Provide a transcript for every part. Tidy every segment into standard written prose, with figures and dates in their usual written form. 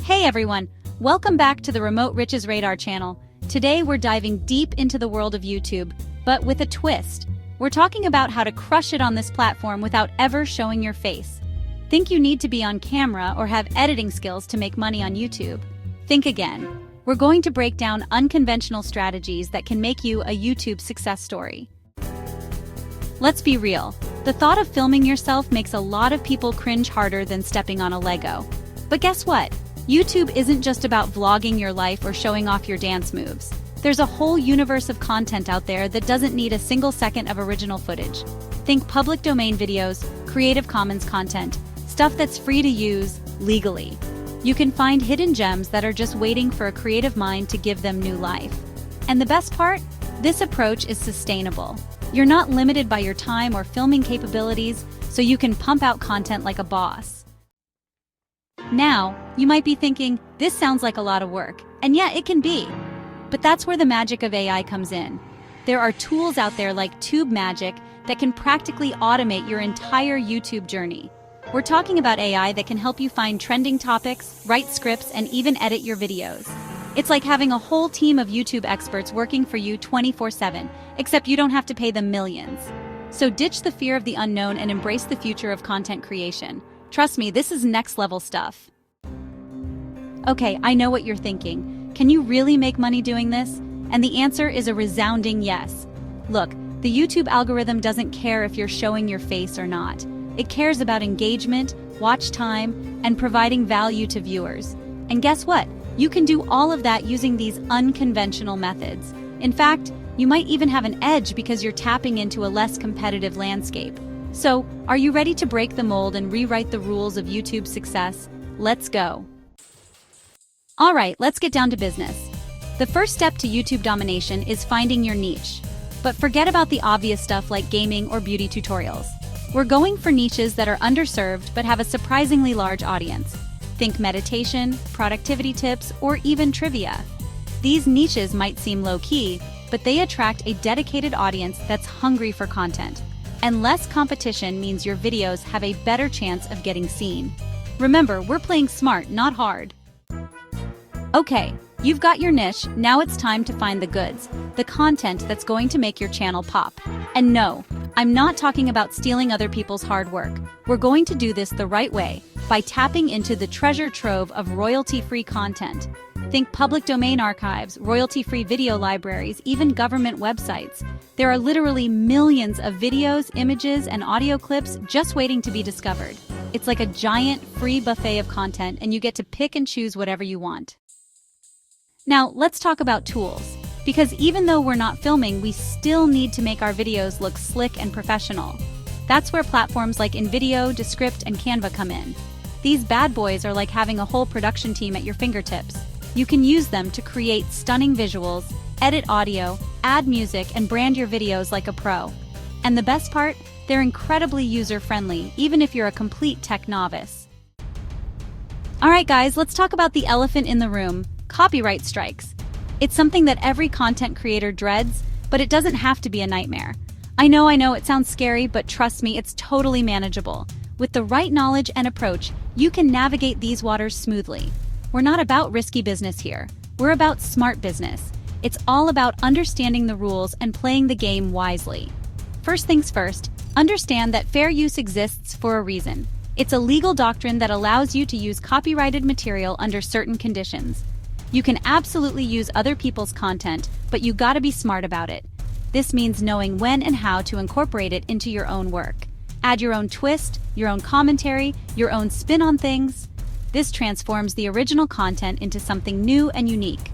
Hey everyone, welcome back to the Remote Riches Radar channel. Today we're diving deep into the world of YouTube, but with a twist. We're talking about how to crush it on this platform without ever showing your face. Think you need to be on camera or have editing skills to make money on YouTube? Think again. We're going to break down unconventional strategies that can make you a YouTube success story. Let's be real. The thought of filming yourself makes a lot of people cringe harder than stepping on a Lego. But guess what? YouTube isn't just about vlogging your life or showing off your dance moves. There's a whole universe of content out there that doesn't need a single second of original footage. Think public domain videos, Creative Commons content, stuff that's free to use legally. You can find hidden gems that are just waiting for a creative mind to give them new life. And the best part? This approach is sustainable. You're not limited by your time or filming capabilities, so you can pump out content like a boss. Now, you might be thinking, this sounds like a lot of work, and yeah, it can be. But that's where the magic of AI comes in. There are tools out there like TubeMagic that can practically automate your entire YouTube journey. We're talking about AI that can help you find trending topics, write scripts, and even edit your videos. It's like having a whole team of YouTube experts working for you 24/7, except you don't have to pay them millions. So ditch the fear of the unknown and embrace the future of content creation. Trust me, this is next-level stuff. Okay, I know what you're thinking. Can you really make money doing this? And the answer is a resounding yes. Look, the YouTube algorithm doesn't care if you're showing your face or not. It cares about engagement, watch time, and providing value to viewers. And guess what? You can do all of that using these unconventional methods. In fact, you might even have an edge because you're tapping into a less competitive landscape. So, are you ready to break the mold and rewrite the rules of YouTube success? Let's go. All right, let's get down to business. The first step to YouTube domination is finding your niche. But forget about the obvious stuff like gaming or beauty tutorials. We're going for niches that are underserved but have a surprisingly large audience. Think meditation, productivity tips, or even trivia. These niches might seem low-key, but they attract a dedicated audience that's hungry for content. And less competition means your videos have a better chance of getting seen. Remember, we're playing smart, not hard. Okay, you've got your niche, now it's time to find the goods, the content that's going to make your channel pop. And no, I'm not talking about stealing other people's hard work. We're going to do this the right way, by tapping into the treasure trove of royalty-free content. Think public domain archives, royalty-free video libraries, even government websites. There are literally millions of videos, images, and audio clips just waiting to be discovered. It's like a giant free buffet of content, and you get to pick and choose whatever you want. Now, let's talk about tools. Because even though we're not filming, we still need to make our videos look slick and professional. That's where platforms like InVideo, Descript, and Canva come in. These bad boys are like having a whole production team at your fingertips. You can use them to create stunning visuals, edit audio, add music, and brand your videos like a pro. And the best part? They're incredibly user-friendly, even if you're a complete tech novice. Alright guys, let's talk about the elephant in the room, copyright strikes. It's something that every content creator dreads, but it doesn't have to be a nightmare. I know, it sounds scary, but trust me, it's totally manageable. With the right knowledge and approach, you can navigate these waters smoothly. We're not about risky business here. We're about smart business. It's all about understanding the rules and playing the game wisely. First things first, understand that fair use exists for a reason. It's a legal doctrine that allows you to use copyrighted material under certain conditions. You can absolutely use other people's content, but you gotta be smart about it. This means knowing when and how to incorporate it into your own work. Add your own twist, your own commentary, your own spin on things. This transforms the original content into something new and unique.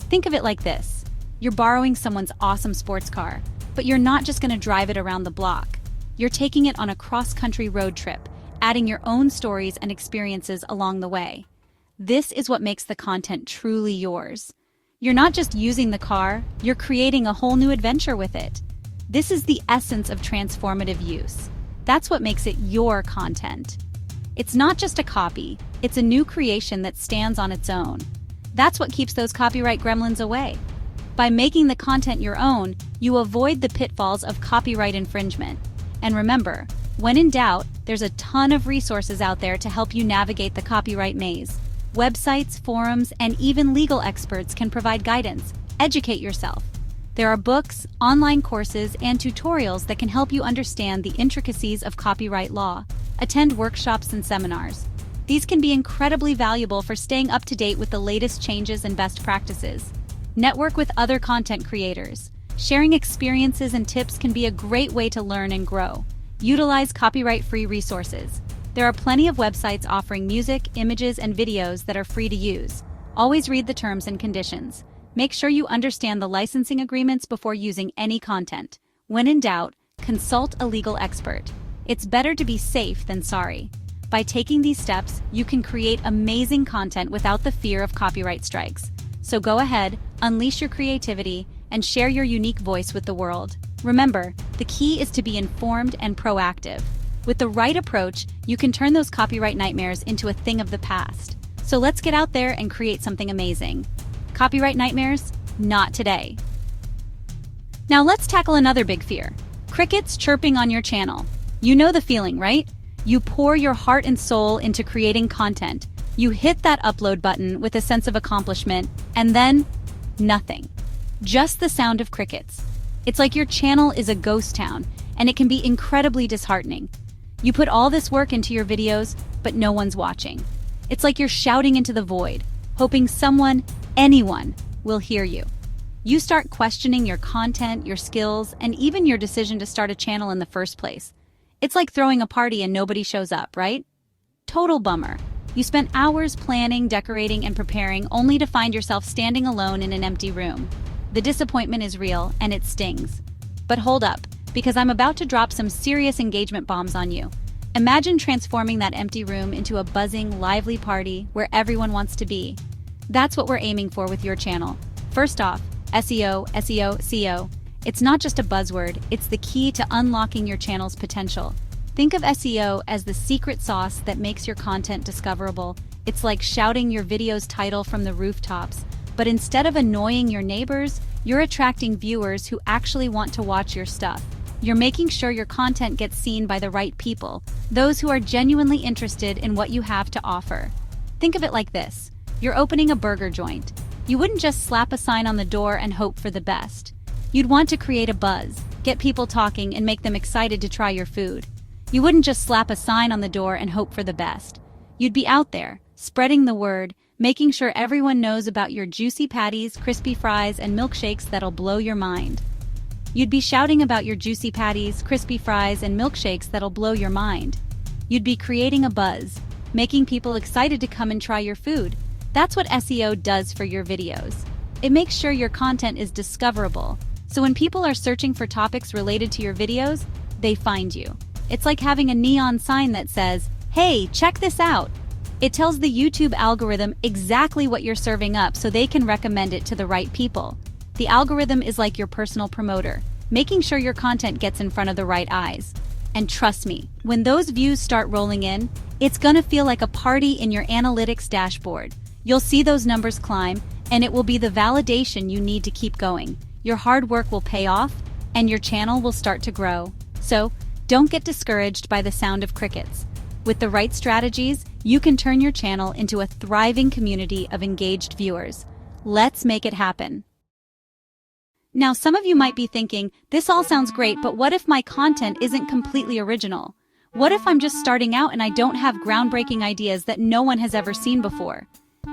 Think of it like this. You're borrowing someone's awesome sports car, but you're not just gonna drive it around the block. You're taking it on a cross-country road trip, adding your own stories and experiences along the way. This is what makes the content truly yours. You're not just using the car, you're creating a whole new adventure with it. This is the essence of transformative use. That's what makes it your content. It's not just a copy, it's a new creation that stands on its own. That's what keeps those copyright gremlins away. By making the content your own, you avoid the pitfalls of copyright infringement. And remember, when in doubt, there's a ton of resources out there to help you navigate the copyright maze. Websites, forums, and even legal experts can provide guidance. Educate yourself. There are books, online courses, and tutorials that can help you understand the intricacies of copyright law. Attend workshops and seminars. These can be incredibly valuable for staying up to date with the latest changes and best practices. Network with other content creators. Sharing experiences and tips can be a great way to learn and grow. Utilize copyright-free resources. There are plenty of websites offering music, images, and videos that are free to use. Always read the terms and conditions. Make sure you understand the licensing agreements before using any content. When in doubt, consult a legal expert. It's better to be safe than sorry. By taking these steps, you can create amazing content without the fear of copyright strikes. So go ahead, unleash your creativity, and share your unique voice with the world. Remember, the key is to be informed and proactive. With the right approach, you can turn those copyright nightmares into a thing of the past. So let's get out there and create something amazing. Copyright nightmares? Not today. Now let's tackle another big fear. Crickets chirping on your channel. You know the feeling, right? You pour your heart and soul into creating content. You hit that upload button with a sense of accomplishment, and then nothing. Just the sound of crickets. It's like your channel is a ghost town, and it can be incredibly disheartening. You put all this work into your videos, but no one's watching. It's like you're shouting into the void, hoping someone, anyone, will hear you. You start questioning your content, your skills, and even your decision to start a channel in the first place. It's like throwing a party and nobody shows up, right? Total bummer. You spent hours planning, decorating, and preparing only to find yourself standing alone in an empty room. The disappointment is real, and it stings. But hold up, because I'm about to drop some serious engagement bombs on you. Imagine transforming that empty room into a buzzing, lively party where everyone wants to be. That's what we're aiming for with your channel. First off, SEO, SEO, SEO. It's not just a buzzword, it's the key to unlocking your channel's potential. Think of SEO as the secret sauce that makes your content discoverable. It's like shouting your video's title from the rooftops, but instead of annoying your neighbors, you're attracting viewers who actually want to watch your stuff. You're making sure your content gets seen by the right people, those who are genuinely interested in what you have to offer. Think of it like this. You're opening a burger joint. You wouldn't just slap a sign on the door and hope for the best. You'd want to create a buzz, get people talking, and make them excited to try your food. You wouldn't just slap a sign on the door and hope for the best. You'd be out there, spreading the word, making sure everyone knows about your juicy patties, crispy fries, and milkshakes that'll blow your mind. You'd be shouting about your juicy patties, crispy fries, and milkshakes that'll blow your mind. You'd be creating a buzz, making people excited to come and try your food. That's what SEO does for your videos. It makes sure your content is discoverable, so when people are searching for topics related to your videos, they find you. It's like having a neon sign that says, "Hey, check this out." It tells the YouTube algorithm exactly what you're serving up so they can recommend it to the right people. The algorithm is like your personal promoter, making sure your content gets in front of the right eyes. And trust me, when those views start rolling in, it's gonna feel like a party in your analytics dashboard. You'll see those numbers climb, and it will be the validation you need to keep going. Your hard work will pay off, and your channel will start to grow. So, don't get discouraged by the sound of crickets. With the right strategies, you can turn your channel into a thriving community of engaged viewers. Let's make it happen. Now, some of you might be thinking, this all sounds great, but what if my content isn't completely original? What if I'm just starting out and I don't have groundbreaking ideas that no one has ever seen before?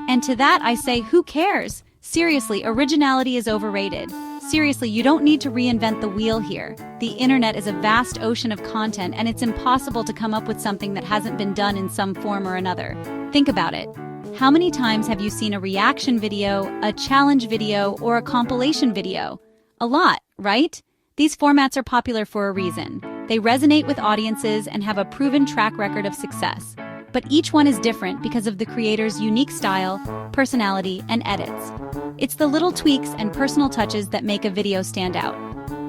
And to that I say, who cares? Seriously, originality is overrated. Seriously, you don't need to reinvent the wheel here. The internet is a vast ocean of content, and it's impossible to come up with something that hasn't been done in some form or another. Think about it. How many times have you seen a reaction video, a challenge video, or a compilation video? A lot, right? These formats are popular for a reason. They resonate with audiences and have a proven track record of success. But each one is different because of the creator's unique style, personality, and edits. It's the little tweaks and personal touches that make a video stand out.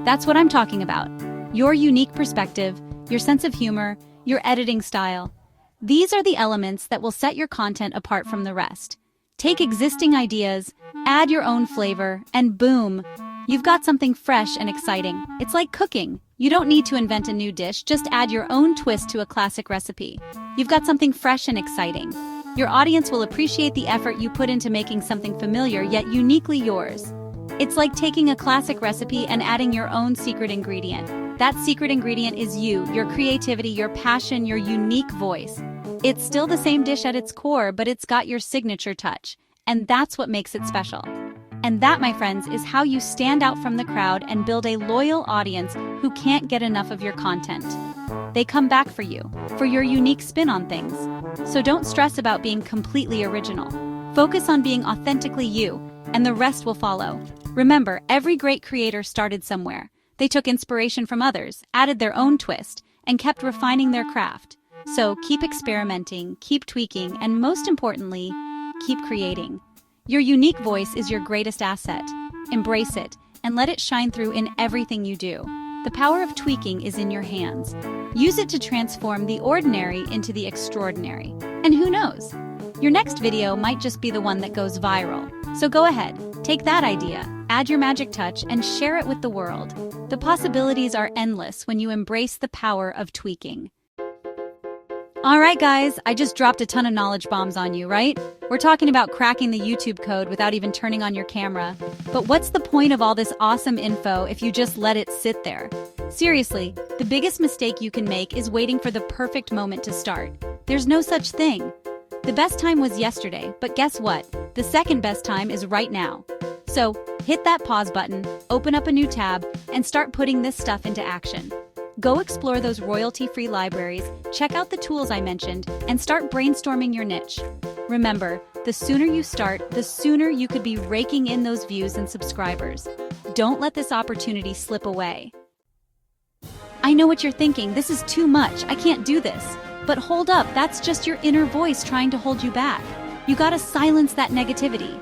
That's what I'm talking about. Your unique perspective, your sense of humor, your editing style. These are the elements that will set your content apart from the rest. Take existing ideas, add your own flavor, and boom, you've got something fresh and exciting. It's like cooking. You don't need to invent a new dish, just add your own twist to a classic recipe. You've got something fresh and exciting. Your audience will appreciate the effort you put into making something familiar yet uniquely yours. It's like taking a classic recipe and adding your own secret ingredient. That secret ingredient is you, your creativity, your passion, your unique voice. It's still the same dish at its core, but it's got your signature touch. And that's what makes it special. And that, my friends, is how you stand out from the crowd and build a loyal audience who can't get enough of your content. They come back for you, for your unique spin on things. So don't stress about being completely original. Focus on being authentically you, and the rest will follow. Remember, every great creator started somewhere. They took inspiration from others, added their own twist, and kept refining their craft. So keep experimenting, keep tweaking, and most importantly, keep creating. Your unique voice is your greatest asset. Embrace it, and let it shine through in everything you do. The power of tweaking is in your hands. Use it to transform the ordinary into the extraordinary. And who knows? Your next video might just be the one that goes viral. So go ahead, take that idea, add your magic touch, and share it with the world. The possibilities are endless when you embrace the power of tweaking. Alright guys, I just dropped a ton of knowledge bombs on you, right? We're talking about cracking the YouTube code without even turning on your camera. But what's the point of all this awesome info if you just let it sit there? Seriously, the biggest mistake you can make is waiting for the perfect moment to start. There's no such thing. The best time was yesterday, but guess what? The second best time is right now. So, hit that pause button, open up a new tab, and start putting this stuff into action. Go explore those royalty-free libraries, check out the tools I mentioned, and start brainstorming your niche. Remember, the sooner you start, the sooner you could be raking in those views and subscribers. Don't let this opportunity slip away. I know what you're thinking, this is too much, I can't do this. But hold up, that's just your inner voice trying to hold you back. You gotta silence that negativity.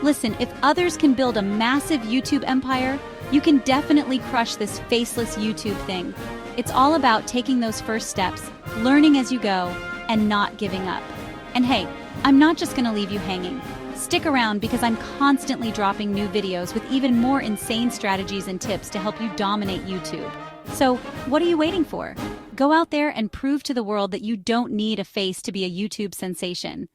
Listen, if others can build a massive YouTube empire, you can definitely crush this faceless YouTube thing. It's all about taking those first steps, learning as you go, and not giving up. And hey, I'm not just gonna leave you hanging. Stick around because I'm constantly dropping new videos with even more insane strategies and tips to help you dominate YouTube. So, what are you waiting for? Go out there and prove to the world that you don't need a face to be a YouTube sensation.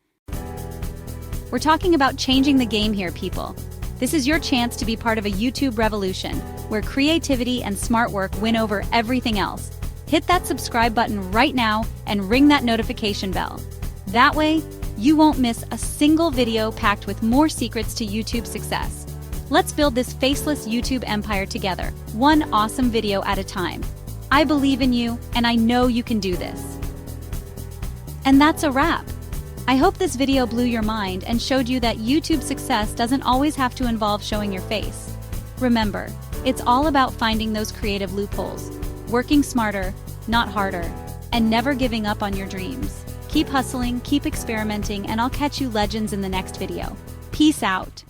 We're talking about changing the game here, people. This is your chance to be part of a YouTube revolution, where creativity and smart work win over everything else. Hit that subscribe button right now and ring that notification bell. That way, you won't miss a single video packed with more secrets to YouTube success. Let's build this faceless YouTube empire together, one awesome video at a time. I believe in you, and I know you can do this. And that's a wrap. I hope this video blew your mind and showed you that YouTube success doesn't always have to involve showing your face. Remember, it's all about finding those creative loopholes, working smarter, not harder, and never giving up on your dreams. Keep hustling, keep experimenting, and I'll catch you legends in the next video. Peace out.